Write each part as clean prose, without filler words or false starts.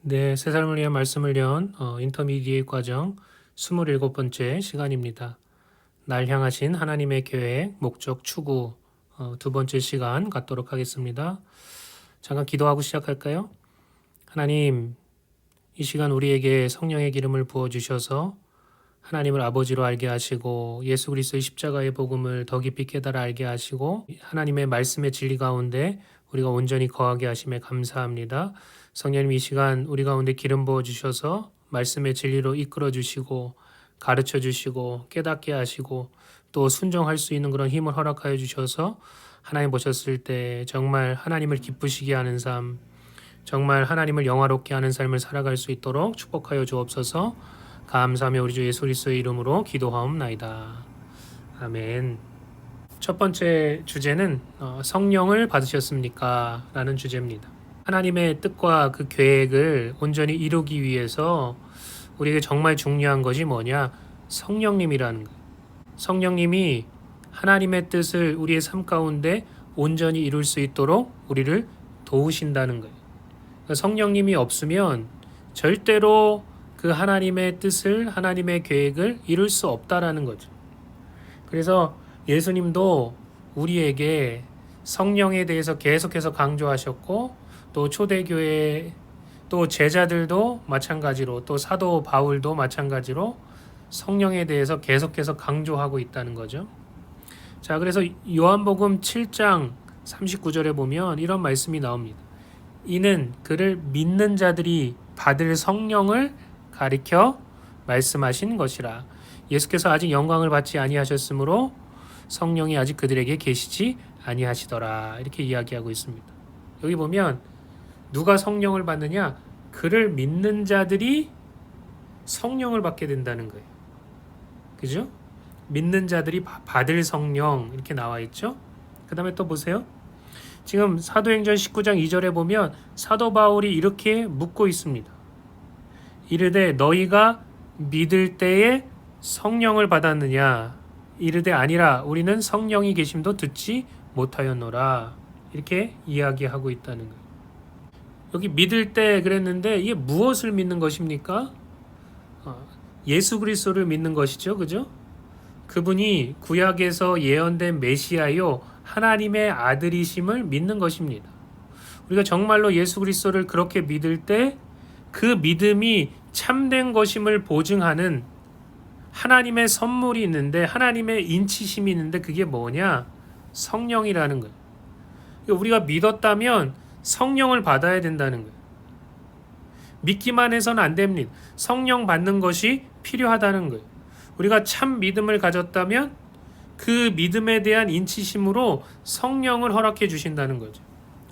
네, 새 삶을 위한 말씀을 연 인터미디에이트 과정 27번째 시간입니다. 날 향하신 하나님의 계획, 목적, 추구 두 번째 시간 갖도록 하겠습니다. 잠깐 기도하고 시작할까요? 하나님, 이 시간 우리에게 성령의 기름을 부어주셔서 하나님을 아버지로 알게 하시고 예수 그리스도의 십자가의 복음을 더 깊이 깨달아 알게 하시고 하나님의 말씀의 진리 가운데 우리가 온전히 거하게 하심에 감사합니다. 성령님 이 시간 우리 가운데 기름 부어 주셔서 말씀의 진리로 이끌어 주시고 가르쳐 주시고 깨닫게 하시고 또 순종할 수 있는 그런 힘을 허락하여 주셔서 하나님 보셨을 때 정말 하나님을 기쁘시게 하는 삶, 정말 하나님을 영화롭게 하는 삶을 살아갈 수 있도록 축복하여 주옵소서. 감사하며 우리 주 예수 그리스도의 이름으로 기도하옵나이다. 아멘. 첫 번째 주제는 성령을 받으셨습니까? 라는 주제입니다. 하나님의 뜻과 그 계획을 온전히 이루기 위해서 우리에게 정말 중요한 것이 뭐냐? 성령님이라는 거예요. 성령님이 하나님의 뜻을 우리의 삶 가운데 온전히 이룰 수 있도록 우리를 도우신다는 거예요. 성령님이 없으면 절대로 그 하나님의 뜻을, 하나님의 계획을 이룰 수 없다라는 거죠. 그래서 예수님도 우리에게 성령에 대해서 계속해서 강조하셨고, 또 초대교회 또 제자들도 마찬가지로, 또 사도 바울도 마찬가지로 성령에 대해서 계속해서 강조하고 있다는 거죠. 자, 그래서 요한복음 7장 39절에 보면 이런 말씀이 나옵니다. 이는 그를 믿는 자들이 받을 성령을 가리켜 말씀하신 것이라. 예수께서 아직 영광을 받지 아니하셨으므로 성령이 아직 그들에게 계시지 아니하시더라. 이렇게 이야기하고 있습니다. 여기 보면 누가 성령을 받느냐? 그를 믿는 자들이 성령을 받게 된다는 거예요. 그죠? 믿는 자들이 받을 성령 이렇게 나와 있죠. 그 다음에 또 보세요. 지금 사도행전 19장 2절에 보면 사도 바울이 이렇게 묻고 있습니다. 이르되 너희가 믿을 때에 성령을 받았느냐? 이르되 아니라 우리는 성령이 계심도 듣지 못하였노라. 이렇게 이야기하고 있다는 거예요. 여기 믿을 때 그랬는데 이게 무엇을 믿는 것입니까? 예수 그리스도를 믿는 것이죠. 그죠? 그분이 구약에서 예언된 메시아요 하나님의 아들이심을 믿는 것입니다. 우리가 정말로 예수 그리스도를 그렇게 믿을 때 그 믿음이 참된 것임을 보증하는 하나님의 선물이 있는데, 하나님의 인치심이 있는데 그게 뭐냐? 성령이라는 거예요. 우리가 믿었다면 성령을 받아야 된다는 거예요. 믿기만 해서는 안 됩니다. 성령 받는 것이 필요하다는 거예요. 우리가 참 믿음을 가졌다면 그 믿음에 대한 인치심으로 성령을 허락해 주신다는 거죠.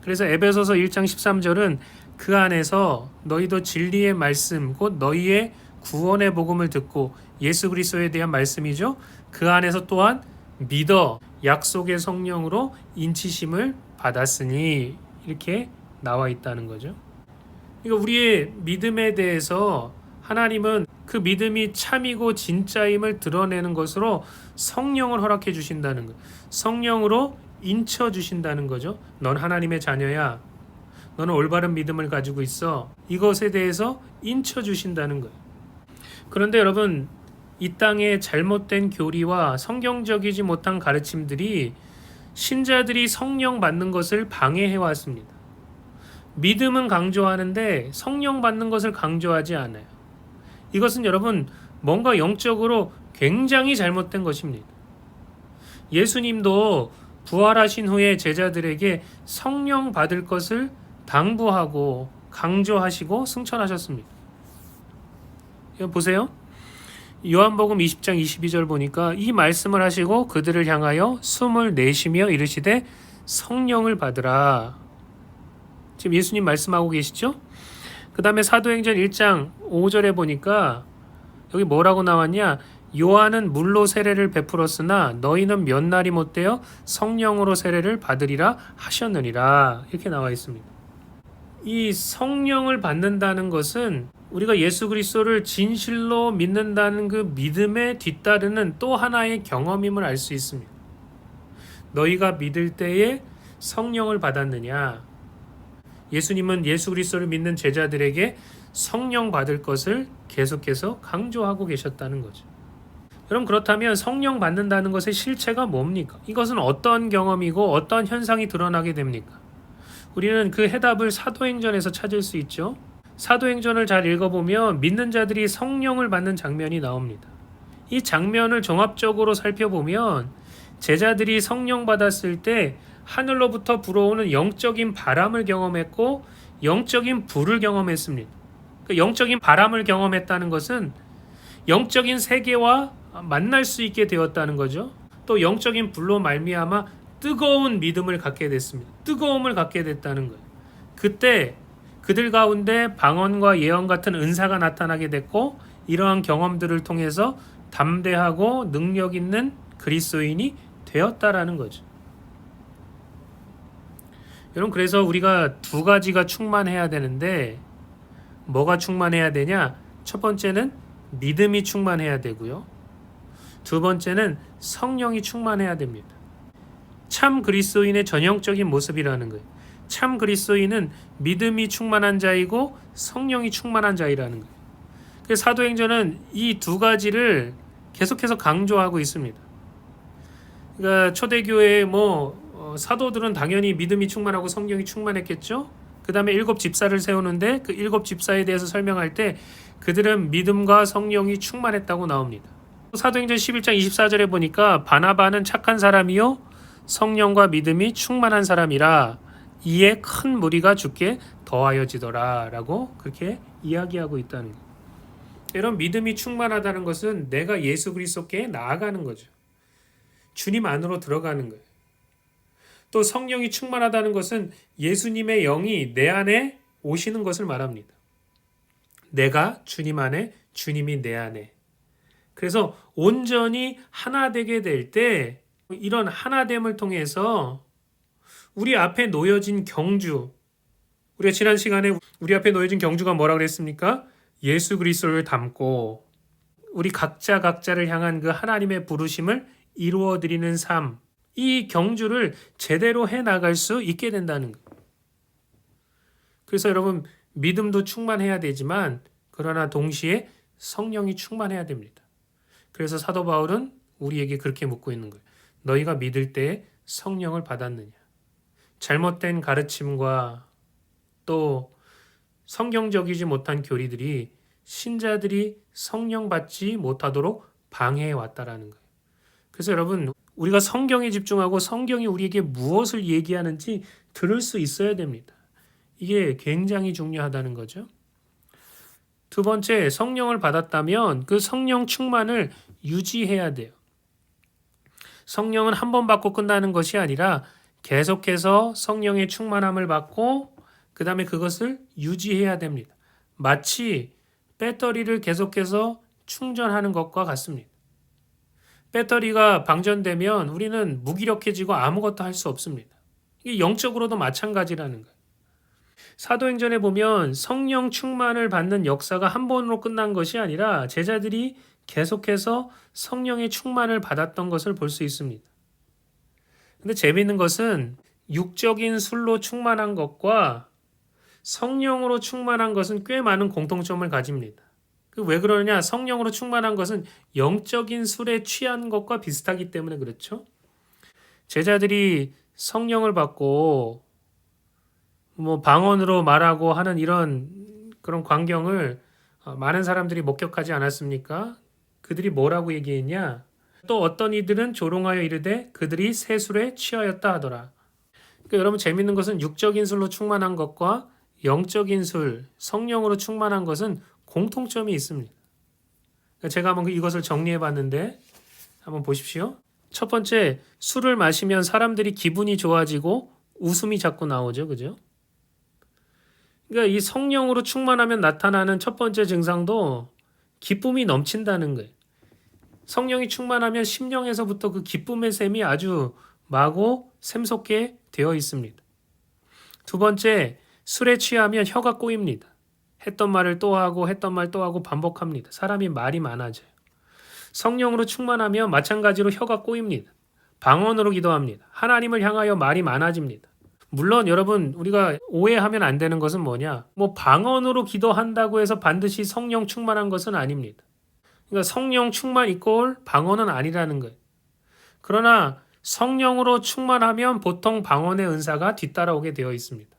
그래서 에베소서 1장 13절은 그 안에서 너희도 진리의 말씀 곧 너희의 구원의 복음을 듣고, 예수 그리스도에 대한 말씀이죠. 그 안에서 또한 믿어 약속의 성령으로 인치심을 받았으니 이렇게 나와 있다는 거죠. 그러니까 우리의 믿음에 대해서 하나님은 그 믿음이 참이고 진짜임을 드러내는 것으로 성령을 허락해 주신다는 거예요. 성령으로 인쳐 주신다는 거죠. 넌 하나님의 자녀야. 너는 올바른 믿음을 가지고 있어. 이것에 대해서 인쳐 주신다는 거예요. 그런데 여러분, 이 땅의 잘못된 교리와 성경적이지 못한 가르침들이 신자들이 성령 받는 것을 방해해 왔습니다. 믿음은 강조하는데 성령 받는 것을 강조하지 않아요. 이것은 여러분 뭔가 영적으로 굉장히 잘못된 것입니다. 예수님도 부활하신 후에 제자들에게 성령 받을 것을 당부하고 강조하시고 승천하셨습니다. 이거 보세요. 요한복음 20장 22절 보니까 이 말씀을 하시고 그들을 향하여 숨을 내쉬며 이르시되 성령을 받으라. 지금 예수님 말씀하고 계시죠? 그 다음에 사도행전 1장 5절에 보니까 여기 뭐라고 나왔냐? 요한은 물로 세례를 베풀었으나 너희는 몇 날이 못되어 성령으로 세례를 받으리라 하셨느니라. 이렇게 나와 있습니다. 이 성령을 받는다는 것은 우리가 예수 그리스도를 진실로 믿는다는 그 믿음에 뒤따르는 또 하나의 경험임을 알 수 있습니다. 너희가 믿을 때에 성령을 받았느냐? 예수님은 예수 그리스도를 믿는 제자들에게 성령 받을 것을 계속해서 강조하고 계셨다는 거죠. 그럼 그렇다면 성령 받는다는 것의 실체가 뭡니까? 이것은 어떤 경험이고 어떤 현상이 드러나게 됩니까? 우리는 그 해답을 사도행전에서 찾을 수 있죠. 사도행전을 잘 읽어보면 믿는 자들이 성령을 받는 장면이 나옵니다. 이 장면을 종합적으로 살펴보면 제자들이 성령 받았을 때 하늘로부터 불어오는 영적인 바람을 경험했고 영적인 불을 경험했습니다. 그 영적인 바람을 경험했다는 것은 영적인 세계와 만날 수 있게 되었다는 거죠. 또 영적인 불로 말미암아 뜨거운 믿음을 갖게 됐습니다. 뜨거움을 갖게 됐다는 거예요. 그때 그들 가운데 방언과 예언 같은 은사가 나타나게 됐고 이러한 경험들을 통해서 담대하고 능력 있는 그리스도인이 되었다라는 거죠. 여러분, 그래서 우리가 두 가지가 충만해야 되는데 뭐가 충만해야 되냐? 첫 번째는 믿음이 충만해야 되고요. 두 번째는 성령이 충만해야 됩니다. 참 그리스도인의 전형적인 모습이라는 거예요. 참 그리스도인은 믿음이 충만한 자이고 성령이 충만한 자이라는 거예요. 그래서 사도행전은 이 두 가지를 계속해서 강조하고 있습니다. 그러니까 초대교회의 사도들은 당연히 믿음이 충만하고 성령이 충만했겠죠. 그 다음에 7 집사를 세우는데 그 7 집사에 대해서 설명할 때 그들은 믿음과 성령이 충만했다고 나옵니다. 사도행전 11장 24절에 보니까 바나바는 착한 사람이요 성령과 믿음이 충만한 사람이라 이에 큰 무리가 주께 더하여지더라 라고 그렇게 이야기하고 있다는 거예요. 이런 믿음이 충만하다는 것은 내가 예수 그리스도께 나아가는 거죠. 주님 안으로 들어가는 거예요. 또 성령이 충만하다는 것은 예수님의 영이 내 안에 오시는 것을 말합니다. 내가 주님 안에, 주님이 내 안에. 그래서 온전히 하나 되게 될 때 이런 하나됨을 통해서 우리 앞에 놓여진 경주, 우리가 지난 시간에 우리 앞에 놓여진 경주가 뭐라 그랬습니까? 예수 그리스도를 담고 우리 각자를 향한 그 하나님의 부르심을 이루어 드리는 삶, 이 경주를 제대로 해나갈 수 있게 된다는 거예요. 그래서 여러분, 믿음도 충만해야 되지만 그러나 동시에 성령이 충만해야 됩니다. 그래서 사도 바울은 우리에게 그렇게 묻고 있는 거예요. 너희가 믿을 때 성령을 받았느냐? 잘못된 가르침과 또 성경적이지 못한 교리들이 신자들이 성령 받지 못하도록 방해해 왔다라는 거예요. 그래서 여러분, 우리가 성경에 집중하고 성경이 우리에게 무엇을 얘기하는지 들을 수 있어야 됩니다. 이게 굉장히 중요하다는 거죠. 두 번째, 성령을 받았다면 그 성령 충만을 유지해야 돼요. 성령은 한 번 받고 끝나는 것이 아니라 계속해서 성령의 충만함을 받고 그 다음에 그것을 유지해야 됩니다. 마치 배터리를 계속해서 충전하는 것과 같습니다. 배터리가 방전되면 우리는 무기력해지고 아무것도 할 수 없습니다. 이게 영적으로도 마찬가지라는 거예요. 사도행전에 보면 성령 충만을 받는 역사가 한 번으로 끝난 것이 아니라 제자들이 계속해서 성령의 충만을 받았던 것을 볼 수 있습니다. 근데 재미있는 것은 육적인 술로 충만한 것과 성령으로 충만한 것은 꽤 많은 공통점을 가집니다. 왜 그러느냐? 성령으로 충만한 것은 영적인 술에 취한 것과 비슷하기 때문에 그렇죠. 제자들이 성령을 받고 방언으로 말하고 하는 이런 그런 광경을 많은 사람들이 목격하지 않았습니까? 그들이 뭐라고 얘기했냐? 또 어떤 이들은 조롱하여 이르되 그들이 새 술에 취하였다 하더라. 그러니까 여러분, 재밌는 것은 육적인 술로 충만한 것과 영적인 술, 성령으로 충만한 것은 공통점이 있습니다. 그러니까 제가 한번 이것을 정리해 봤는데 한번 보십시오. 첫 번째, 술을 마시면 사람들이 기분이 좋아지고 웃음이 자꾸 나오죠. 그죠? 그러니까 이 성령으로 충만하면 나타나는 첫 번째 증상도 기쁨이 넘친다는 거예요. 성령이 충만하면 심령에서부터 그 기쁨의 샘이 아주 마고 샘솟게 되어 있습니다. 두 번째, 술에 취하면 혀가 꼬입니다. 했던 말을 또 하고 했던 말 또 하고 반복합니다. 사람이 말이 많아져요. 성령으로 충만하면 마찬가지로 혀가 꼬입니다. 방언으로 기도합니다. 하나님을 향하여 말이 많아집니다. 물론 여러분 우리가 오해하면 안 되는 것은 뭐냐? 뭐 방언으로 기도한다고 해서 반드시 성령 충만한 것은 아닙니다. 그러니까 성령 충만 이꼴 방언은 아니라는 거예요. 그러나 성령으로 충만하면 보통 방언의 은사가 뒤따라오게 되어 있습니다.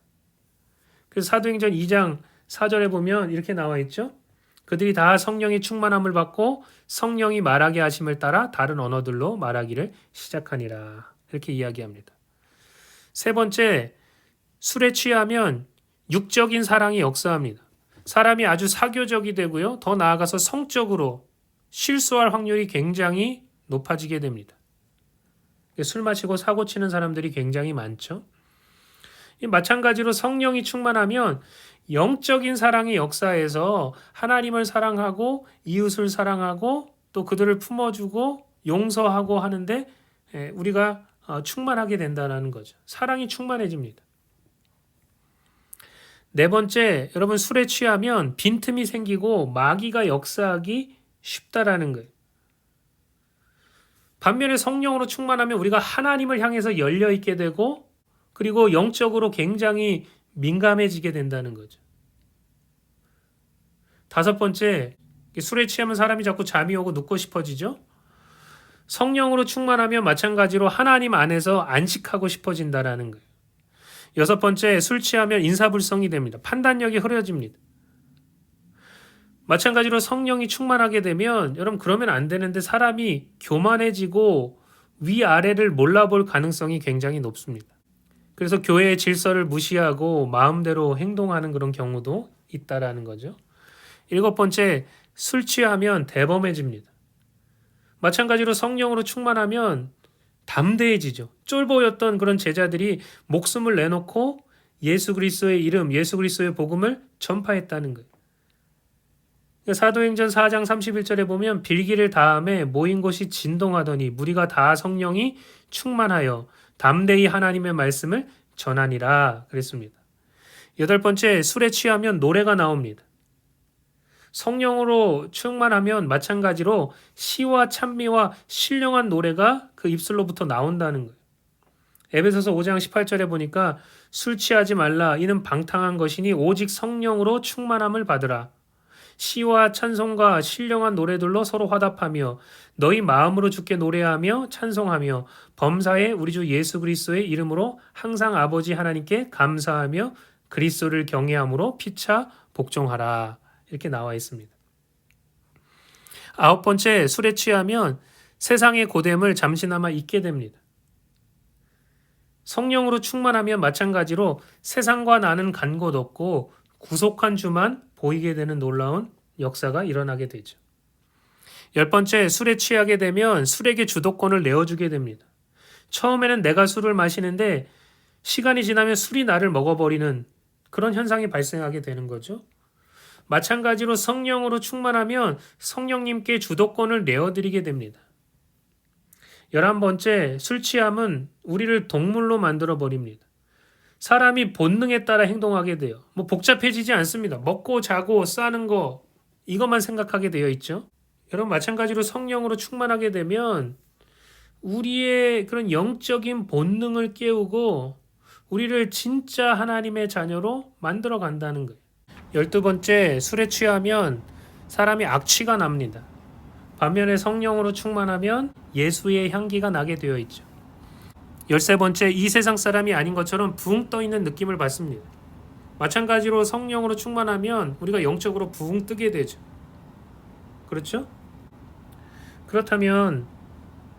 그래서 사도행전 2장 4절에 보면 이렇게 나와 있죠. 그들이 다 성령이 충만함을 받고 성령이 말하게 하심을 따라 다른 언어들로 말하기를 시작하니라. 이렇게 이야기합니다. 세 번째, 술에 취하면 육적인 사랑이 역사합니다. 사람이 아주 사교적이 되고요. 더 나아가서 성적으로 실수할 확률이 굉장히 높아지게 됩니다. 술 마시고 사고 치는 사람들이 굉장히 많죠. 마찬가지로 성령이 충만하면 영적인 사랑의 역사에서 하나님을 사랑하고 이웃을 사랑하고 또 그들을 품어주고 용서하고 하는데 우리가 충만하게 된다는 거죠. 사랑이 충만해집니다. 네 번째, 여러분 술에 취하면 빈틈이 생기고 마귀가 역사하기 쉽다라는 거예요. 반면에 성령으로 충만하면 우리가 하나님을 향해서 열려 있게 되고 그리고 영적으로 굉장히 민감해지게 된다는 거죠. 다섯 번째, 술에 취하면 사람이 자꾸 잠이 오고 눕고 싶어지죠. 성령으로 충만하면 마찬가지로 하나님 안에서 안식하고 싶어진다라는 거예요. 여섯 번째, 술 취하면 인사불성이 됩니다. 판단력이 흐려집니다. 마찬가지로 성령이 충만하게 되면 여러분 그러면 안 되는데 사람이 교만해지고 위아래를 몰라볼 가능성이 굉장히 높습니다. 그래서 교회의 질서를 무시하고 마음대로 행동하는 그런 경우도 있다라는 거죠. 일곱 번째, 술 취하면 대범해집니다. 마찬가지로 성령으로 충만하면 담대해지죠. 쫄보였던 그런 제자들이 목숨을 내놓고 예수 그리스도의 이름, 예수 그리스도의 복음을 전파했다는 거예요. 사도행전 4장 31절에 보면 빌기를 다음에 모인 곳이 진동하더니 무리가 다 성령이 충만하여 담대히 하나님의 말씀을 전하니라 그랬습니다. 여덟 번째, 술에 취하면 노래가 나옵니다. 성령으로 충만하면 마찬가지로 시와 찬미와 신령한 노래가 그 입술로부터 나온다는 거예요. 에베소서 5장 18절에 보니까 술 취하지 말라 이는 방탕한 것이니 오직 성령으로 충만함을 받으라. 시와 찬송과 신령한 노래들로 서로 화답하며 너희 마음으로 주께 노래하며 찬송하며 범사에 우리 주 예수 그리스도의 이름으로 항상 아버지 하나님께 감사하며 그리스도를 경외함으로 피차 복종하라. 이렇게 나와 있습니다. 아홉 번째, 술에 취하면 세상의 고됨을 잠시나마 잊게 됩니다. 성령으로 충만하면 마찬가지로 세상과 나는 간 곳 없고 구속한 주만 보이게 되는 놀라운 역사가 일어나게 되죠. 열 번째, 술에 취하게 되면 술에게 주도권을 내어주게 됩니다. 처음에는 내가 술을 마시는데 시간이 지나면 술이 나를 먹어버리는 그런 현상이 발생하게 되는 거죠. 마찬가지로 성령으로 충만하면 성령님께 주도권을 내어드리게 됩니다. 11번째, 술 취함은 우리를 동물로 만들어 버립니다. 사람이 본능에 따라 행동하게 돼요. 뭐 복잡해지지 않습니다. 먹고 자고 싸는 거 이것만 생각하게 되어 있죠. 여러분 마찬가지로 성령으로 충만하게 되면 우리의 그런 영적인 본능을 깨우고 우리를 진짜 하나님의 자녀로 만들어 간다는 거예요. 12번째, 술에 취하면 사람이 악취가 납니다. 반면에 성령으로 충만하면 예수의 향기가 나게 되어 있죠. 13번째, 이 세상 사람이 아닌 것처럼 붕 떠 있는 느낌을 받습니다. 마찬가지로 성령으로 충만하면 우리가 영적으로 붕 뜨게 되죠. 그렇죠? 그렇다면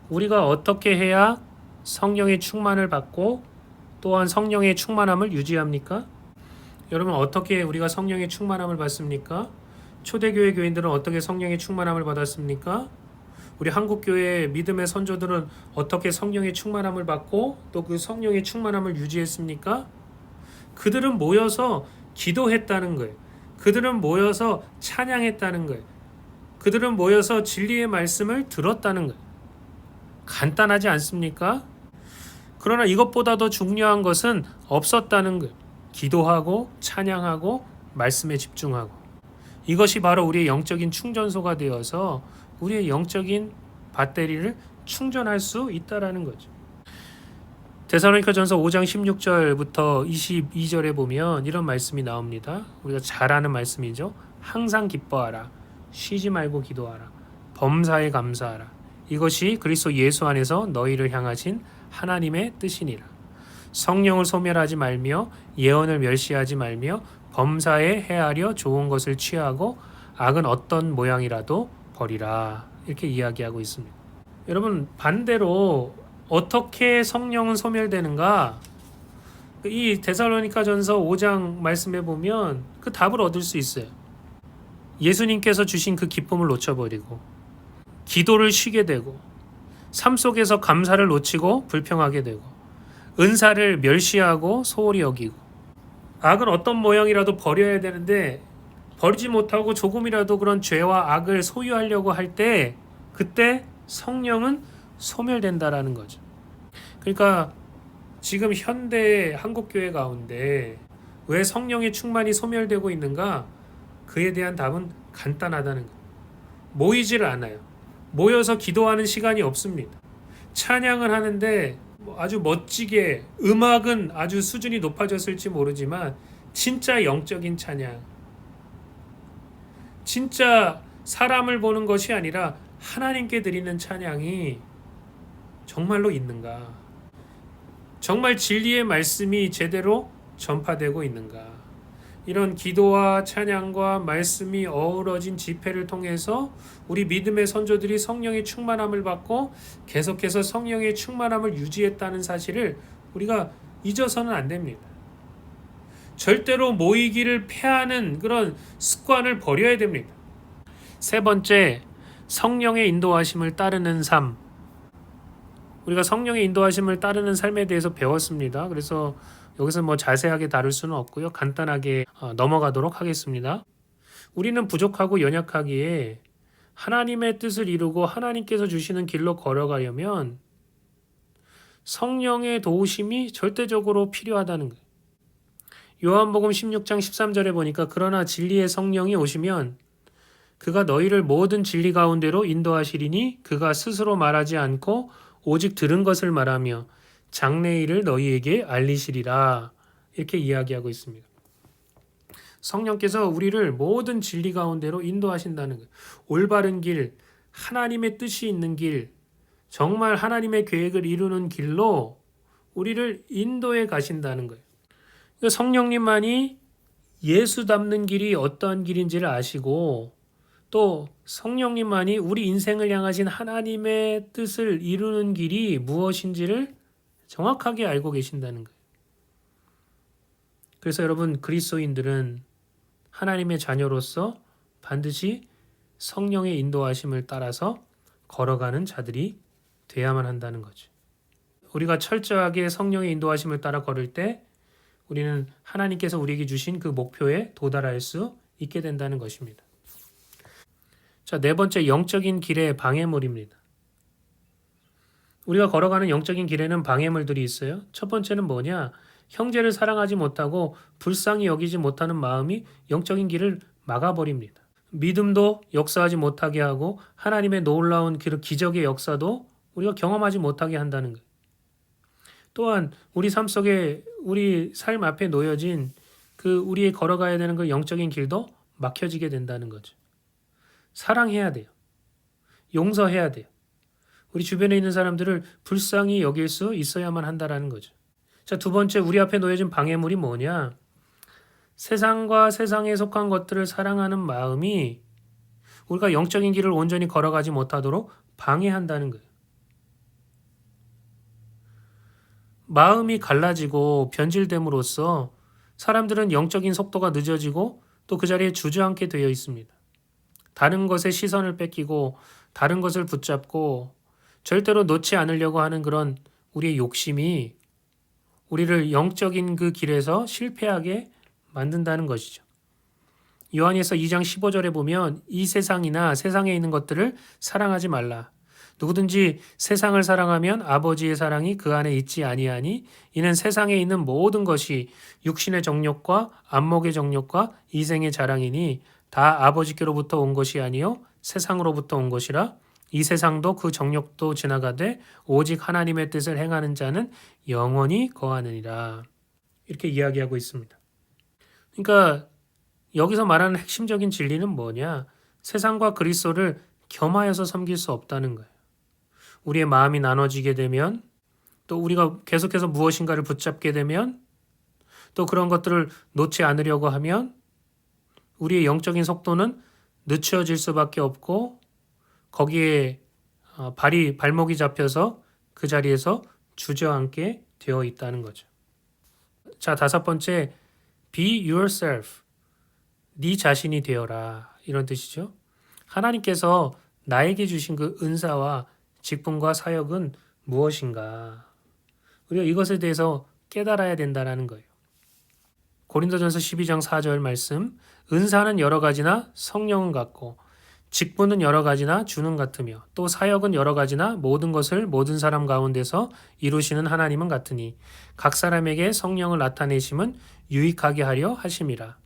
우리가 어떻게 해야 성령의 충만을 받고 또한 성령의 충만함을 유지합니까? 여러분 어떻게 우리가 성령의 충만함을 받습니까? 초대교회 교인들은 어떻게 성령의 충만함을 받았습니까? 우리 한국교회 믿음의 선조들은 어떻게 성령의 충만함을 받고 또 그 성령의 충만함을 유지했습니까? 그들은 모여서 기도했다는 거예요. 그들은 모여서 찬양했다는 거예요. 그들은 모여서 진리의 말씀을 들었다는 거예요. 간단하지 않습니까? 그러나 이것보다 더 중요한 것은 없었다는 거예요. 기도하고 찬양하고 말씀에 집중하고 이것이 바로 우리의 영적인 충전소가 되어서 우리의 영적인 배터리를 충전할 수 있다라는 거죠. 데살로니가전서 5장 16절부터 22절에 보면 이런 말씀이 나옵니다. 우리가 잘 아는 말씀이죠. 항상 기뻐하라. 쉬지 말고 기도하라. 범사에 감사하라. 이것이 그리스도 예수 안에서 너희를 향하신 하나님의 뜻이니라. 성령을 소멸하지 말며 예언을 멸시하지 말며 범사에 헤아려 좋은 것을 취하고 악은 어떤 모양이라도 버리라. 이렇게 이야기하고 있습니다. 여러분, 반대로 어떻게 성령은 소멸되는가? 이 데살로니가전서 5장 말씀에 보면 그 답을 얻을 수 있어요. 예수님께서 주신 그 기쁨을 놓쳐버리고 기도를 쉬게 되고 삶 속에서 감사를 놓치고 불평하게 되고 은사를 멸시하고 소홀히 여기고 악은 어떤 모양이라도 버려야 되는데 버리지 못하고 조금이라도 그런 죄와 악을 소유하려고 할 때 그때 성령은 소멸된다라는 거죠. 그러니까 지금 현대 한국교회 가운데 왜 성령의 충만이 소멸되고 있는가? 그에 대한 답은 간단하다는 거예요. 모이질 않아요. 모여서 기도하는 시간이 없습니다. 찬양을 하는데 아주 멋지게 음악은 아주 수준이 높아졌을지 모르지만 진짜 영적인 찬양, 진짜 사람을 보는 것이 아니라 하나님께 드리는 찬양이 정말로 있는가? 정말 진리의 말씀이 제대로 전파되고 있는가? 이런 기도와 찬양과 말씀이 어우러진 집회를 통해서 우리 믿음의 선조들이 성령의 충만함을 받고 계속해서 성령의 충만함을 유지했다는 사실을 우리가 잊어서는 안 됩니다. 절대로 모이기를 패하는 그런 습관을 버려야 됩니다. 세 번째, 성령의 인도하심을 따르는 삶. 우리가 성령의 인도하심을 따르는 삶에 대해서 배웠습니다. 그래서 여기서 뭐 자세하게 다룰 수는 없고요. 간단하게 넘어가도록 하겠습니다. 우리는 부족하고 연약하기에 하나님의 뜻을 이루고 하나님께서 주시는 길로 걸어가려면 성령의 도우심이 절대적으로 필요하다는 거예요. 요한복음 16장 13절에 보니까 그러나 진리의 성령이 오시면 그가 너희를 모든 진리 가운데로 인도하시리니 그가 스스로 말하지 않고 오직 들은 것을 말하며 장래일을 너희에게 알리시리라. 이렇게 이야기하고 있습니다. 성령께서 우리를 모든 진리 가운데로 인도하신다는 거예요. 올바른 길, 하나님의 뜻이 있는 길, 정말 하나님의 계획을 이루는 길로 우리를 인도해 가신다는 거예요. 성령님만이 예수 닮는 길이 어떠한 길인지를 아시고 또 성령님만이 우리 인생을 향하신 하나님의 뜻을 이루는 길이 무엇인지를 정확하게 알고 계신다는 거예요. 그래서 여러분, 그리스도인들은 하나님의 자녀로서 반드시 성령의 인도하심을 따라서 걸어가는 자들이 돼야만 한다는 거죠. 우리가 철저하게 성령의 인도하심을 따라 걸을 때 우리는 하나님께서 우리에게 주신 그 목표에 도달할 수 있게 된다는 것입니다. 자, 네 번째, 영적인 길의 방해물입니다. 우리가 걸어가는 영적인 길에는 방해물들이 있어요. 첫 번째는 뭐냐? 형제를 사랑하지 못하고 불쌍히 여기지 못하는 마음이 영적인 길을 막아버립니다. 믿음도 역사하지 못하게 하고 하나님의 놀라운 기적의 역사도 우리가 경험하지 못하게 한다는 거예요. 또한 우리 삶 속에 우리 삶 앞에 놓여진 그 우리의 걸어가야 되는 그 영적인 길도 막혀지게 된다는 거죠. 사랑해야 돼요. 용서해야 돼요. 우리 주변에 있는 사람들을 불쌍히 여길 수 있어야만 한다라는 거죠. 자, 두 번째, 우리 앞에 놓여진 방해물이 뭐냐? 세상과 세상에 속한 것들을 사랑하는 마음이 우리가 영적인 길을 온전히 걸어가지 못하도록 방해한다는 거예요. 마음이 갈라지고 변질됨으로써 사람들은 영적인 속도가 늦어지고 또 그 자리에 주저앉게 되어 있습니다. 다른 것에 시선을 뺏기고 다른 것을 붙잡고 절대로 놓지 않으려고 하는 그런 우리의 욕심이 우리를 영적인 그 길에서 실패하게 만든다는 것이죠. 요한에서 2장 15절에 보면 이 세상이나 세상에 있는 것들을 사랑하지 말라. 누구든지 세상을 사랑하면 아버지의 사랑이 그 안에 있지 아니하니 이는 세상에 있는 모든 것이 육신의 정욕과 안목의 정욕과 이생의 자랑이니 다 아버지께로부터 온 것이 아니요 세상으로부터 온 것이라. 이 세상도 그 정욕도 지나가되 오직 하나님의 뜻을 행하는 자는 영원히 거하느니라. 이렇게 이야기하고 있습니다. 그러니까 여기서 말하는 핵심적인 진리는 뭐냐? 세상과 그리스도를 겸하여서 섬길 수 없다는 거예요. 우리의 마음이 나눠지게 되면, 또 우리가 계속해서 무엇인가를 붙잡게 되면, 또 그런 것들을 놓지 않으려고 하면 우리의 영적인 속도는 늦춰질 수밖에 없고, 거기에 발목이 잡혀서 그 자리에서 주저앉게 되어 있다는 거죠. 자, 5번째, be yourself. 네 자신이 되어라. 이런 뜻이죠. 하나님께서 나에게 주신 그 은사와 직분과 사역은 무엇인가? 우리가 이것에 대해서 깨달아야 된다는 거예요. 고린도전서 12장 4절 말씀, 은사는 여러 가지나 성령은 같고 직분은 여러 가지나 주는 같으며 또 사역은 여러 가지나 모든 것을 모든 사람 가운데서 이루시는 하나님은 같으니 각 사람에게 성령을 나타내심은 유익하게 하려 하심이라.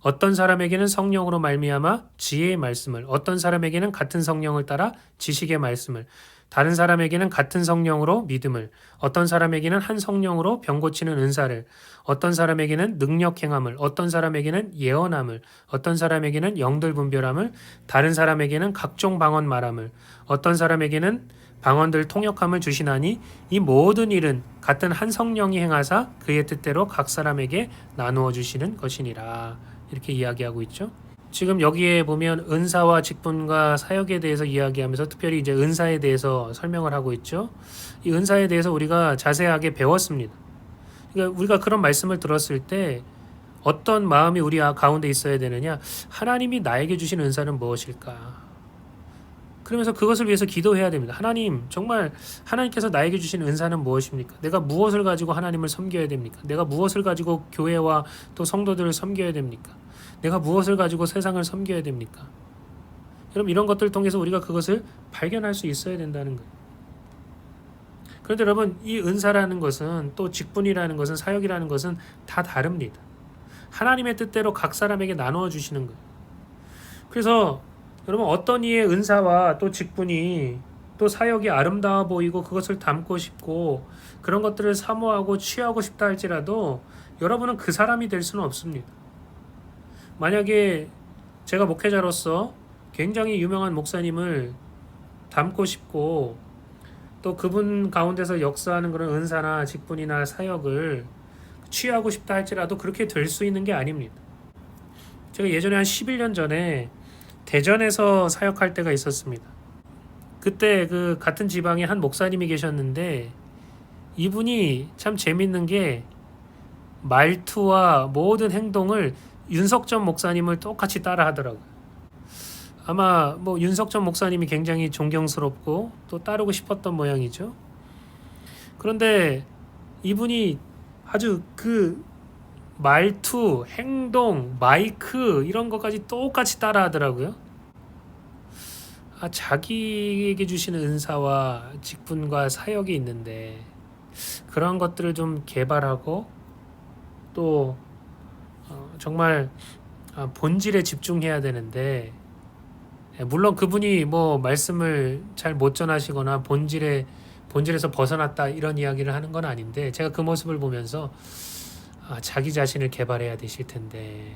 어떤 사람에게는 성령으로 말미암아 지혜의 말씀을, 어떤 사람에게는 같은 성령을 따라 지식의 말씀을, 다른 사람에게는 같은 성령으로 믿음을, 어떤 사람에게는 한 성령으로 병 고치는 은사를, 어떤 사람에게는 능력 행함을, 어떤 사람에게는 예언함을, 어떤 사람에게는 영들 분별함을, 다른 사람에게는 각종 방언 말함을, 어떤 사람에게는 방언들 통역함을 주시나니 이 모든 일은 같은 한 성령이 행하사 그의 뜻대로 각 사람에게 나누어 주시는 것이니라. 이렇게 이야기하고 있죠. 지금 여기에 보면 은사와 직분과 사역에 대해서 이야기하면서 특별히 이제 은사에 대해서 설명을 하고 있죠. 이 은사에 대해서 우리가 자세하게 배웠습니다. 그러니까 우리가 그런 말씀을 들었을 때 어떤 마음이 우리 가운데 있어야 되느냐? 하나님이 나에게 주신 은사는 무엇일까? 그러면서 그것을 위해서 기도해야 됩니다. 하나님, 정말 하나님께서 나에게 주신 은사는 무엇입니까? 내가 무엇을 가지고 하나님을 섬겨야 됩니까? 내가 무엇을 가지고 교회와 또 성도들을 섬겨야 됩니까? 내가 무엇을 가지고 세상을 섬겨야 됩니까? 여러분, 이런 것들을 통해서 우리가 그것을 발견할 수 있어야 된다는 거예요. 그런데 여러분, 이 은사라는 것은, 또 직분이라는 것은, 사역이라는 것은 다 다릅니다. 하나님의 뜻대로 각 사람에게 나누어 주시는 거예요. 그래서 여러분, 어떤 이의 은사와 또 직분이 또 사역이 아름다워 보이고 그것을 담고 싶고 그런 것들을 사모하고 취하고 싶다 할지라도 여러분은 그 사람이 될 수는 없습니다. 만약에 제가 목회자로서 굉장히 유명한 목사님을 닮고 싶고 또 그분 가운데서 역사하는 그런 은사나 직분이나 사역을 취하고 싶다 할지라도 그렇게 될 수 있는 게 아닙니다. 제가 예전에 한 11년 전에 대전에서 사역할 때가 있었습니다. 그때 그 같은 지방에 한 목사님이 계셨는데 이분이 참 재밌는 게 말투와 모든 행동을 윤석전 목사님을 똑같이 따라 하더라고요. 아마 뭐 윤석전 목사님이 굉장히 존경스럽고 또 따르고 싶었던 모양이죠. 그런데 이분이 아주 그 말투, 행동, 마이크 이런 것까지 똑같이 따라 하더라고요. 자기에게 주시는 은사와 직분과 사역이 있는데 그런 것들을 좀 개발하고 또 정말 본질에 집중해야 되는데 물론 그분이 뭐 말씀을 잘 못 전하시거나 본질에서 벗어났다 이런 이야기를 하는 건 아닌데 제가 그 모습을 보면서 자기 자신을 개발해야 되실 텐데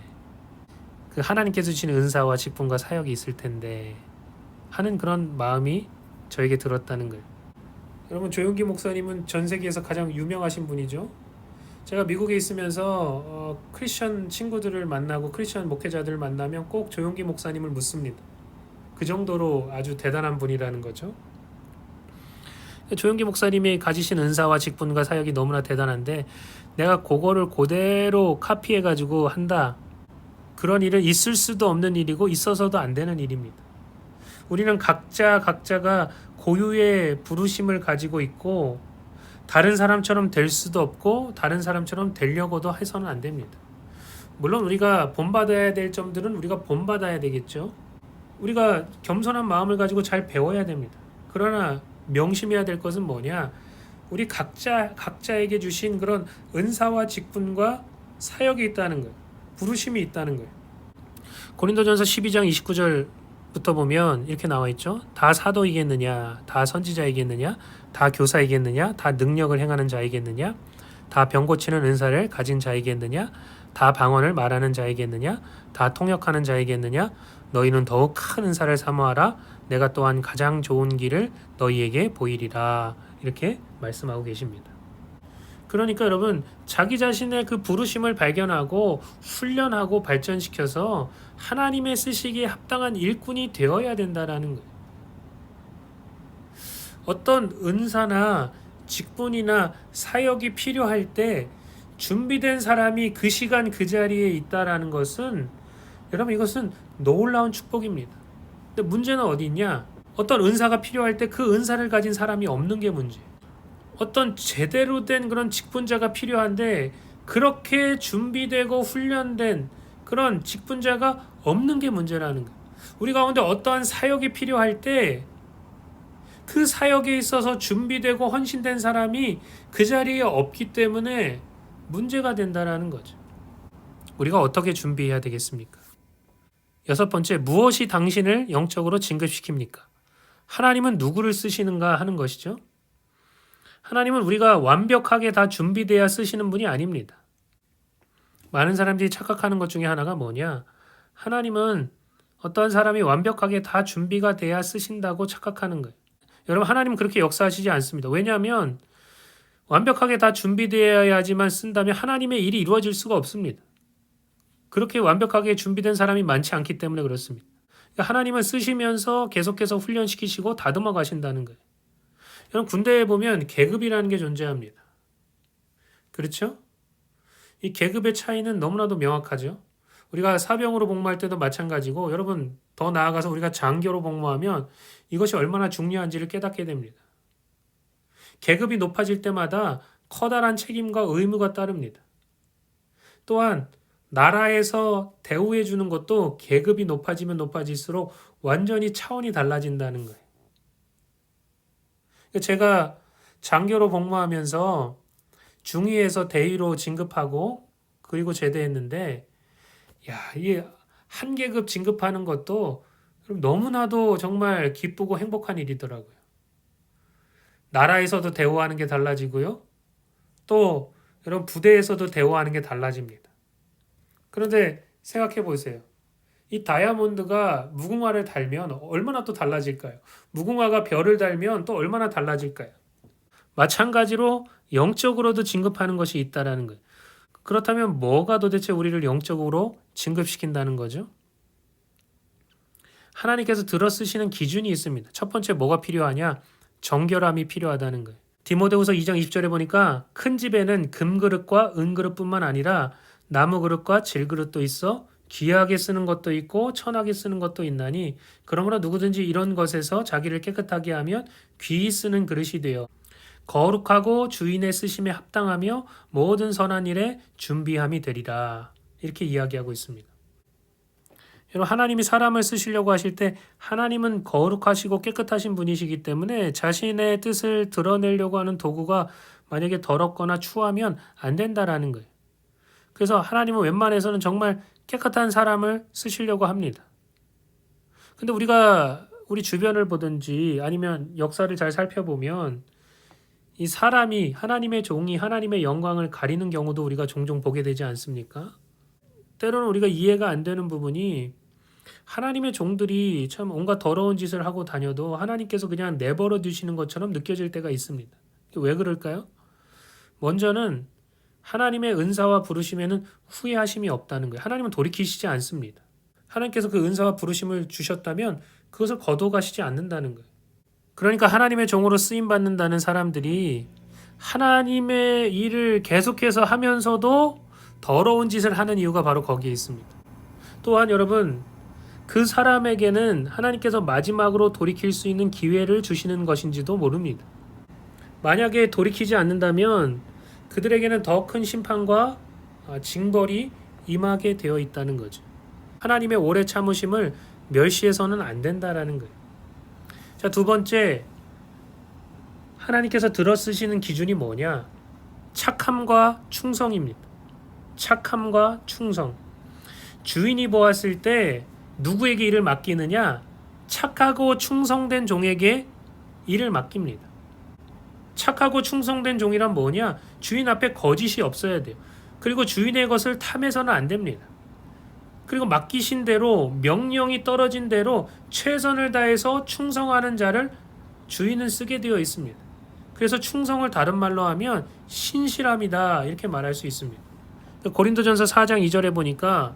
그 하나님께서 주시는 은사와 직분과 사역이 있을 텐데 하는 그런 마음이 저에게 들었다는 거예요. 여러분, 조용기 목사님은 전 세계에서 가장 유명하신 분이죠. 제가 미국에 있으면서 크리스천 친구들을 만나고 크리스천 목회자들을 만나면 꼭 조용기 목사님을 묻습니다. 그 정도로 아주 대단한 분이라는 거죠. 조용기 목사님이 가지신 은사와 직분과 사역이 너무나 대단한데 내가 그거를 그대로 카피해가지고 한다. 그런 일은 있을 수도 없는 일이고 있어서도 안 되는 일입니다. 우리는 각자가 고유의 부르심을 가지고 있고 다른 사람처럼 될 수도 없고 다른 사람처럼 되려고도 해서는 안 됩니다. 물론 우리가 본받아야 될 점들은 우리가 본받아야 되겠죠. 우리가 겸손한 마음을 가지고 잘 배워야 됩니다. 그러나 명심해야 될 것은 뭐냐? 우리 각자에게 주신 그런 은사와 직분과 사역이 있다는 거예요. 부르심이 있다는 거예요. 고린도전서 12장 29절 부터 보면 이렇게 나와 있죠. 다 사도이겠느냐, 다 선지자이겠느냐, 다 교사이겠느냐, 다 능력을 행하는 자이겠느냐, 다 병 고치는 은사를 가진 자이겠느냐, 다 방언을 말하는 자이겠느냐, 다 통역하는 자이겠느냐. 너희는 더욱 큰 은사를 사모하라. 내가 또한 가장 좋은 길을 너희에게 보이리라. 이렇게 말씀하고 계십니다. 그러니까 여러분, 자기 자신의 그 부르심을 발견하고 훈련하고 발전시켜서 하나님의 쓰시기에 합당한 일꾼이 되어야 된다라는 거예요. 어떤 은사나 직분이나 사역이 필요할 때 준비된 사람이 그 시간 그 자리에 있다라는 것은, 여러분, 이것은 놀라운 축복입니다. 근데 문제는 어디 있냐? 어떤 은사가 필요할 때 그 은사를 가진 사람이 없는 게 문제예요. 어떤 제대로 된 그런 직분자가 필요한데 그렇게 준비되고 훈련된 그런 직분자가 없는 게 문제라는 거예요. 우리 가운데 어떠한 사역이 필요할 때 그 사역에 있어서 준비되고 헌신된 사람이 그 자리에 없기 때문에 문제가 된다라는 거죠. 우리가 어떻게 준비해야 되겠습니까? 6번째, 무엇이 당신을 영적으로 진급시킵니까? 하나님은 누구를 쓰시는가 하는 것이죠. 하나님은 우리가 완벽하게 다 준비되어야 쓰시는 분이 아닙니다. 많은 사람들이 착각하는 것 중에 하나가 뭐냐? 하나님은 어떤 사람이 완벽하게 다 준비가 돼야 쓰신다고 착각하는 거예요. 여러분, 하나님은 그렇게 역사하시지 않습니다. 왜냐하면 완벽하게 다 준비되어야지만 쓴다면 하나님의 일이 이루어질 수가 없습니다. 그렇게 완벽하게 준비된 사람이 많지 않기 때문에 그렇습니다. 하나님은 쓰시면서 계속해서 훈련시키시고 다듬어 가신다는 거예요. 여러분, 군대에 보면 계급이라는 게 존재합니다. 그렇죠? 이 계급의 차이는 너무나도 명확하죠. 우리가 사병으로 복무할 때도 마찬가지고, 여러분, 더 나아가서 우리가 장교로 복무하면 이것이 얼마나 중요한지를 깨닫게 됩니다. 계급이 높아질 때마다 커다란 책임과 의무가 따릅니다. 또한 나라에서 대우해 주는 것도 계급이 높아지면 높아질수록 완전히 차원이 달라진다는 거예요. 제가 장교로 복무하면서 중위에서 대위로 진급하고 그리고 제대했는데, 이 한 계급 진급하는 것도 너무나도 정말 기쁘고 행복한 일이더라고요. 나라에서도 대우하는 게 달라지고요. 또 여러분, 부대에서도 대우하는 게 달라집니다. 그런데 생각해 보세요. 이 다이아몬드가 무궁화를 달면 얼마나 또 달라질까요? 무궁화가 별을 달면 또 얼마나 달라질까요? 마찬가지로 영적으로도 진급하는 것이 있다라는 거예요. 그렇다면 뭐가 도대체 우리를 영적으로 진급시킨다는 거죠? 하나님께서 들어쓰시는 기준이 있습니다. 첫 번째, 뭐가 필요하냐? 정결함이 필요하다는 거예요. 디모데후서 2장 20절에 보니까 큰 집에는 금그릇과 은그릇뿐만 아니라 나무그릇과 질그릇도 있어 귀하게 쓰는 것도 있고 천하게 쓰는 것도 있나니 그러므로 누구든지 이런 것에서 자기를 깨끗하게 하면 귀히 쓰는 그릇이 되어 거룩하고 주인의 쓰심에 합당하며 모든 선한 일에 준비함이 되리라. 이렇게 이야기하고 있습니다. 여러분, 하나님이 사람을 쓰시려고 하실 때 하나님은 거룩하시고 깨끗하신 분이시기 때문에 자신의 뜻을 드러내려고 하는 도구가 만약에 더럽거나 추하면 안 된다라는 거예요. 그래서 하나님은 웬만해서는 정말 깨끗한 사람을 쓰시려고 합니다. 근데 우리가 우리 주변을 보든지 아니면 역사를 잘 살펴보면 이 사람이, 하나님의 종이 하나님의 영광을 가리는 경우도 우리가 종종 보게 되지 않습니까? 때로는 우리가 이해가 안 되는 부분이 하나님의 종들이 참 온갖 더러운 짓을 하고 다녀도 하나님께서 그냥 내버려 두시는 것처럼 느껴질 때가 있습니다. 왜 그럴까요? 먼저는 하나님의 은사와 부르심에는 후회하심이 없다는 거예요. 하나님은 돌이키시지 않습니다. 하나님께서 그 은사와 부르심을 주셨다면 그것을 거둬가시지 않는다는 거예요. 그러니까 하나님의 종으로 쓰임받는다는 사람들이 하나님의 일을 계속해서 하면서도 더러운 짓을 하는 이유가 바로 거기에 있습니다. 또한 여러분, 그 사람에게는 하나님께서 마지막으로 돌이킬 수 있는 기회를 주시는 것인지도 모릅니다. 만약에 돌이키지 않는다면 그들에게는 더 큰 심판과 징벌이 임하게 되어 있다는 거죠. 하나님의 오래 참으심을 멸시해서는 안 된다라는 거예요. 자, 두 번째, 하나님께서 들어쓰시는 기준이 뭐냐? 착함과 충성입니다. 착함과 충성. 주인이 보았을 때 누구에게 일을 맡기느냐? 착하고 충성된 종에게 일을 맡깁니다. 착하고 충성된 종이란 뭐냐? 주인 앞에 거짓이 없어야 돼요. 그리고 주인의 것을 탐해서는 안 됩니다. 그리고 맡기신 대로 명령이 떨어진 대로 최선을 다해서 충성하는 자를 주인은 쓰게 되어 있습니다. 그래서 충성을 다른 말로 하면 신실함이다 이렇게 말할 수 있습니다. 고린도전서 4장 2절에 보니까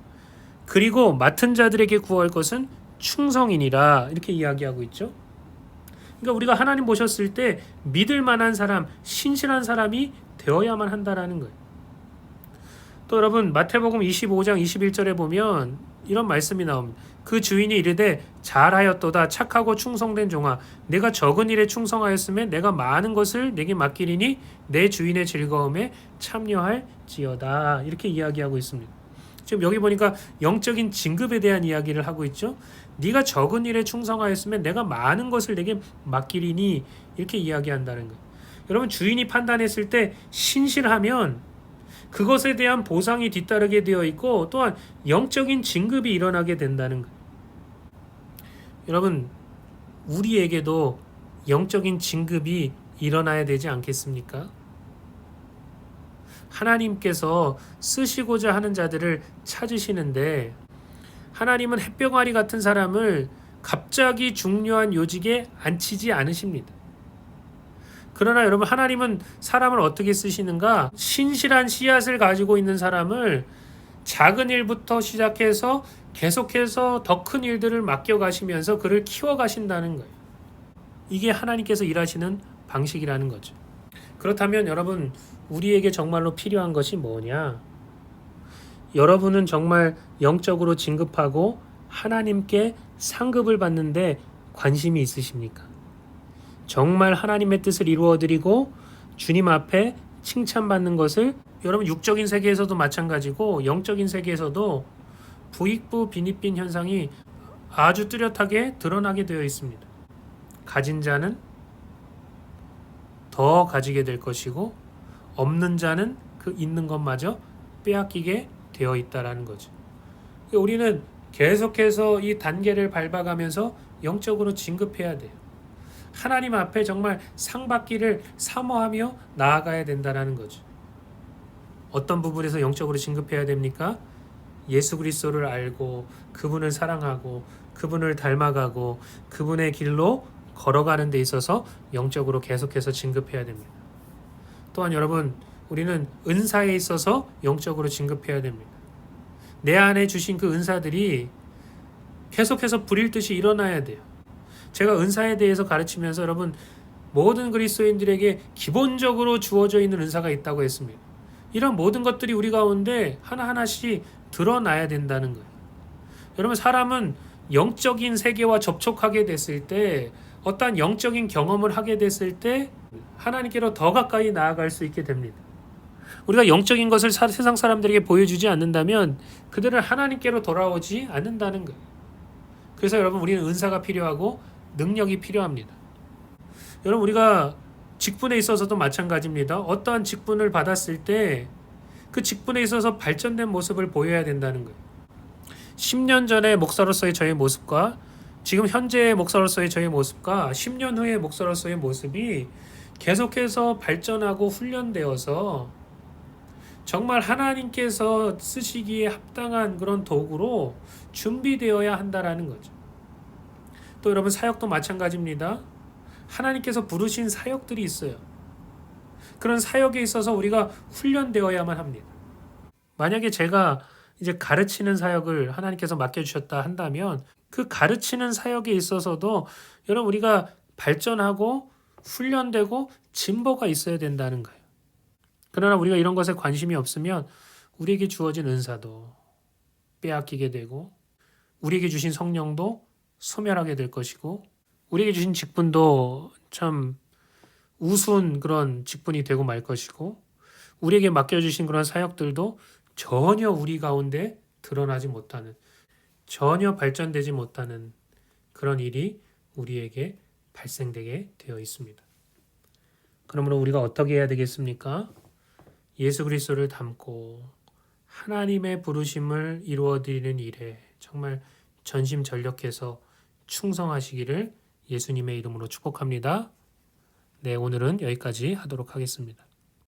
그리고 맡은 자들에게 구할 것은 충성이니라 이렇게 이야기하고 있죠. 그러니까 우리가 하나님 보셨을 때 믿을 만한 사람, 신실한 사람이 되어야만 한다라는 거예요. 또 여러분 마태복음 25장 21절에 보면 이런 말씀이 나옵니다. 그 주인이 이르되 잘하였도다 착하고 충성된 종아 내가 적은 일에 충성하였으면 내가 많은 것을 내게 맡기리니 내 주인의 즐거움에 참여할지어다 이렇게 이야기하고 있습니다. 지금 여기 보니까 영적인 진급에 대한 이야기를 하고 있죠. 네가 적은 일에 충성하였으면 내가 많은 것을 내게 맡기리니 이렇게 이야기한다는 거예요. 여러분 주인이 판단했을 때 신실하면 그것에 대한 보상이 뒤따르게 되어 있고 또한 영적인 진급이 일어나게 된다는 거예요. 여러분 우리에게도 영적인 진급이 일어나야 되지 않겠습니까? 하나님께서 쓰시고자 하는 자들을 찾으시는데 하나님은 햇병아리 같은 사람을 갑자기 중요한 요직에 앉히지 않으십니다. 그러나 여러분 하나님은 사람을 어떻게 쓰시는가? 신실한 씨앗을 가지고 있는 사람을 작은 일부터 시작해서 계속해서 더 큰 일들을 맡겨가시면서 그를 키워가신다는 거예요. 이게 하나님께서 일하시는 방식이라는 거죠. 그렇다면 여러분 우리에게 정말로 필요한 것이 뭐냐? 여러분은 정말 영적으로 진급하고 하나님께 상급을 받는데 관심이 있으십니까? 정말 하나님의 뜻을 이루어드리고 주님 앞에 칭찬받는 것을 여러분 육적인 세계에서도 마찬가지고 영적인 세계에서도 부익부 빈익빈 현상이 아주 뚜렷하게 드러나게 되어 있습니다. 가진 자는 더 가지게 될 것이고 없는 자는 그 있는 것마저 빼앗기게 되어 있다라는 거죠. 우리는 계속해서 이 단계를 밟아가면서 영적으로 진급해야 돼요. 하나님 앞에 정말 상 받기를 사모하며 나아가야 된다라는 거죠. 어떤 부분에서 영적으로 진급해야 됩니까? 예수 그리스도를 알고 그분을 사랑하고 그분을 닮아가고 그분의 길로 걸어가는 데 있어서 영적으로 계속해서 진급해야 됩니다. 또한 여러분 우리는 은사에 있어서 영적으로 진급해야 됩니다. 내 안에 주신 그 은사들이 계속해서 불일듯이 일어나야 돼요. 제가 은사에 대해서 가르치면서 여러분 모든 그리스도인들에게 기본적으로 주어져 있는 은사가 있다고 했습니다. 이런 모든 것들이 우리 가운데 하나하나씩 드러나야 된다는 거예요. 여러분 사람은 영적인 세계와 접촉하게 됐을 때 어떠한 영적인 경험을 하게 됐을 때 하나님께로 더 가까이 나아갈 수 있게 됩니다. 우리가 영적인 것을 세상 사람들에게 보여주지 않는다면 그들은 하나님께로 돌아오지 않는다는 거예요. 그래서 여러분 우리는 은사가 필요하고 능력이 필요합니다. 여러분 우리가 직분에 있어서도 마찬가지입니다. 어떠한 직분을 받았을 때 그 직분에 있어서 발전된 모습을 보여야 된다는 거예요. 10년 전의 목사로서의 저의 모습과 지금 현재의 목사로서의 저의 모습과 10년 후의 목사로서의 모습이 계속해서 발전하고 훈련되어서 정말 하나님께서 쓰시기에 합당한 그런 도구로 준비되어야 한다라는 거죠. 또 여러분 사역도 마찬가지입니다. 하나님께서 부르신 사역들이 있어요. 그런 사역에 있어서 우리가 훈련되어야만 합니다. 만약에 제가 이제 가르치는 사역을 하나님께서 맡겨주셨다 한다면 그 가르치는 사역에 있어서도 여러분 우리가 발전하고 훈련되고 진보가 있어야 된다는 거예요. 그러나 우리가 이런 것에 관심이 없으면 우리에게 주어진 은사도 빼앗기게 되고 우리에게 주신 성령도 소멸하게 될 것이고 우리에게 주신 직분도 참 우스운 그런 직분이 되고 말 것이고 우리에게 맡겨주신 그런 사역들도 전혀 우리 가운데 드러나지 못하는 전혀 발전되지 못하는 그런 일이 우리에게 발생되게 되어 있습니다. 그러므로 우리가 어떻게 해야 되겠습니까? 예수 그리스도를 닮고 하나님의 부르심을 이루어드리는 일에 정말 전심전력해서 충성하시기를 예수님의 이름으로 축복합니다. 네, 오늘은 여기까지 하도록 하겠습니다.